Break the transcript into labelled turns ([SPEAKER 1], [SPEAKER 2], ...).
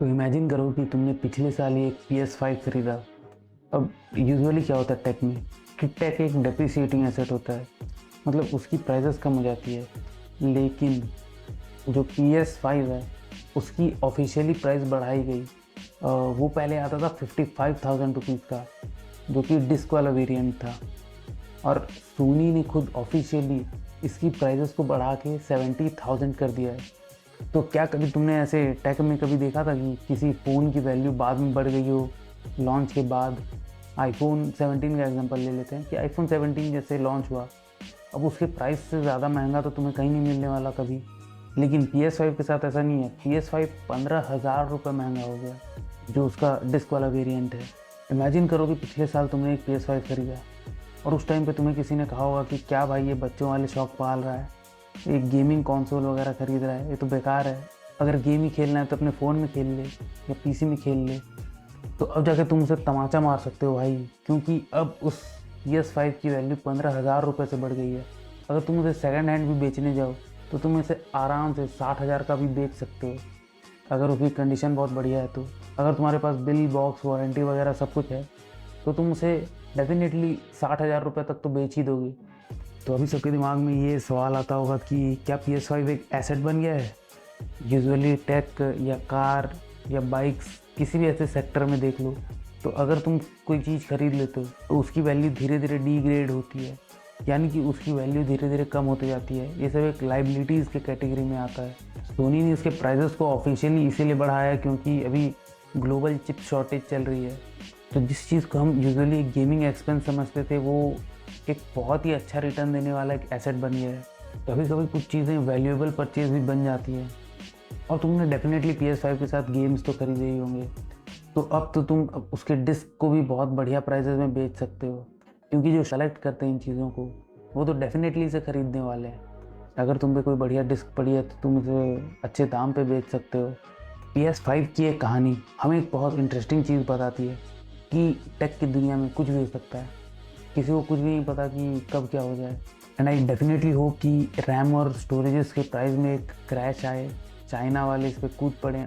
[SPEAKER 1] तो इमेजिन करो कि तुमने पिछले साल ही एक PS5 खरीदा। अब यूजुअली क्या होता है टेक में कि टेक एक डेप्रिसिएटिंग एसेट होता है, मतलब उसकी प्राइसेस कम हो जाती है। लेकिन जो PS5 है उसकी ऑफिशियली प्राइस बढ़ाई गई। वो पहले आता था 55,000 रुपीज़ का, जो कि डिस्क वाला वेरिएंट था। और सोनी ने खुद ऑफिशियली इसकी प्राइसेस को बढ़ा के 70,000 कर दिया है। तो क्या कभी तुमने ऐसे टेक में कभी देखा था कि किसी फ़ोन की वैल्यू बाद में बढ़ गई हो लॉन्च के बाद? आईफोन 17 का एग्जांपल ले लेते हैं कि आईफोन 17 जैसे लॉन्च हुआ, अब उसके प्राइस से ज़्यादा महंगा तो तुम्हें कहीं नहीं मिलने वाला कभी। लेकिन PS5 के साथ ऐसा नहीं है। PS5 15,000 रुपये महंगा हो गया, जो उसका डिस्क वाला वेरिएंट है। इमेजिन करो कि पिछले साल तुमने एक PS5 खरीदा और उस टाइम पे तुम्हें किसी ने कहा होगा कि क्या भाई ये बच्चों वाले शौक पाल रहा है, एक गेमिंग कंसोल वगैरह खरीद रहा है, ये तो बेकार है। अगर गेम ही खेलना है तो अपने फ़ोन में खेल ले या पीसी में खेल ले। तो अब जाके तुम उसे तमाचा मार सकते हो भाई, क्योंकि अब उस PS5 की वैल्यू 15,000 रुपये से बढ़ गई है। अगर तुम उसे सेकंड हैंड भी बेचने जाओ तो तुम इसे आराम से 60,000 का भी बेच सकते हो, अगर उसकी कंडीशन बहुत बढ़िया है तो। अगर तुम्हारे पास बिल बॉक्स वारंटी वगैरह सब कुछ है तो तुम उसे डेफिनेटली 60,000 रुपये तक तो बेच ही दोगे। तो अभी सबके दिमाग में ये सवाल आता होगा कि क्या PS5 एक एसेट बन गया है? यूजुअली टेक या कार या बाइक्स किसी भी ऐसे सेक्टर में देख लो, तो अगर तुम कोई चीज़ खरीद लेते हो तो उसकी वैल्यू धीरे धीरे डिग्रेड होती है, यानी कि उसकी वैल्यू धीरे धीरे कम होती जाती है। ये सब एक लाइबिलिटीज़ के कैटेगरी में आता है। सोनी ने इसके प्राइजेस को ऑफिशियली इसीलिए बढ़ाया है क्योंकि अभी ग्लोबल चिप शॉर्टेज चल रही है। तो जिस चीज़ को हम यूजुअली एक गेमिंग एक्सपेंस समझते थे, वो एक बहुत ही अच्छा रिटर्न देने वाला एक एसेट बन गया है। कभी कभी कुछ चीज़ें वैल्यूएबल परचेज भी बन जाती हैं। और तुमने डेफिनेटली PS5 के साथ गेम्स तो खरीदे ही होंगे, तो अब तो तुम अब उसके डिस्क को भी बहुत बढ़िया प्राइसेस में बेच सकते हो, क्योंकि जो सेलेक्ट करते हैं इन चीज़ों को वो तो डेफिनेटली इसे खरीदने वाले हैं। अगर तुम पे कोई बढ़िया डिस्क पड़ी है तो तुम इसे अच्छे दाम पे बेच सकते हो। PS5 की एक कहानी हमें एक बहुत इंटरेस्टिंग चीज़ बताती है कि टेक की दुनिया में कुछ भी हो सकता है। किसी को कुछ भी नहीं पता कि कब क्या हो जाए। एंड आई डेफिनेटली होप कि रैम और स्टोरेजेस के प्राइस में एक क्रैश आए, चाइना वाले इस पर कूद पड़े